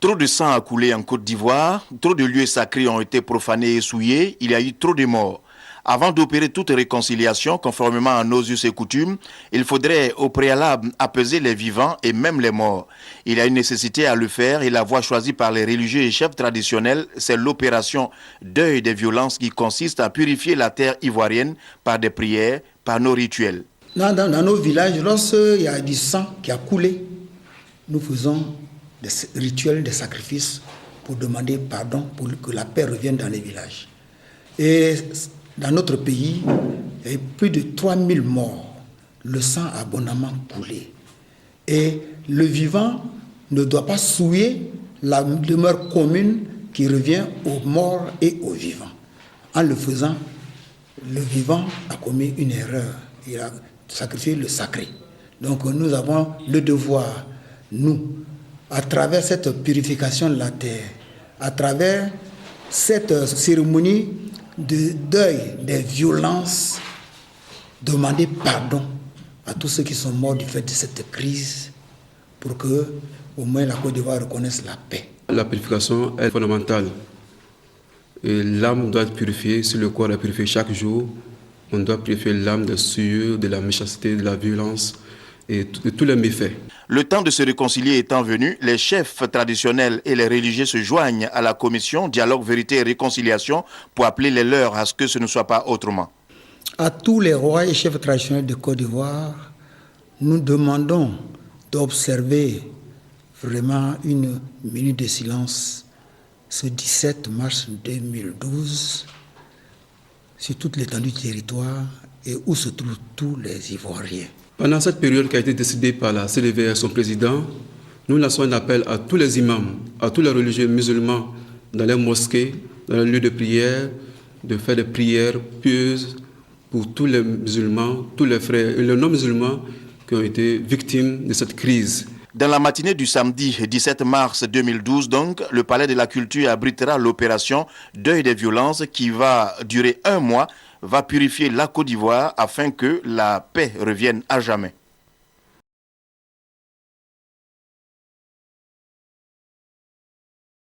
Trop de sang a coulé en Côte d'Ivoire, trop de lieux sacrés ont été profanés et souillés, il y a eu trop de morts. Avant d'opérer toute réconciliation, conformément à nos us et coutumes, il faudrait au préalable apaiser les vivants et même les morts. Il y a une nécessité à le faire et la voie choisie par les religieux et chefs traditionnels, c'est l'opération deuil des violences qui consiste à purifier la terre ivoirienne par des prières, par nos rituels. Dans nos villages, lorsqu'il y a du sang qui a coulé, nous faisons des rituels, des sacrifices pour demander pardon, pour que la paix revienne dans les villages. Et dans notre pays, il y a eu plus de 3000 morts. Le sang a abondamment coulé. Et le vivant ne doit pas souiller la demeure commune qui revient aux morts et aux vivants. En le faisant, le vivant a commis une erreur. Il a sacrifié le sacré. Donc nous avons le devoir, nous, à travers cette purification de la terre, à travers cette cérémonie de deuil des violences, demander pardon à tous ceux qui sont morts du fait de cette crise pour que au moins la Côte d'Ivoire reconnaisse la paix. La purification est fondamentale. Et l'âme doit être purifiée. Si le corps est purifié chaque jour, on doit purifier l'âme de souillure, de la méchanceté, de la violence et de tous les méfaits. Le temps de se réconcilier étant venu, les chefs traditionnels et les religieux se joignent à la commission Dialogue, Vérité et Réconciliation pour appeler les leurs à ce que ce ne soit pas autrement. À tous les rois et chefs traditionnels de Côte d'Ivoire, nous demandons d'observer vraiment une minute de silence ce 17 mars 2012 sur toute l'étendue du territoire et où se trouvent tous les Ivoiriens. Pendant cette période qui a été décidée par la CDVR, son président, nous lançons un appel à tous les imams, à tous les religieux musulmans dans les mosquées, dans les lieux de prière, de faire des prières pieuses pour tous les musulmans, tous les frères et les non-musulmans qui ont été victimes de cette crise. Dans la matinée du samedi 17 mars 2012, donc, le Palais de la Culture abritera l'opération Deuil des violences qui va durer 1 mois, va purifier la Côte d'Ivoire afin que la paix revienne à jamais.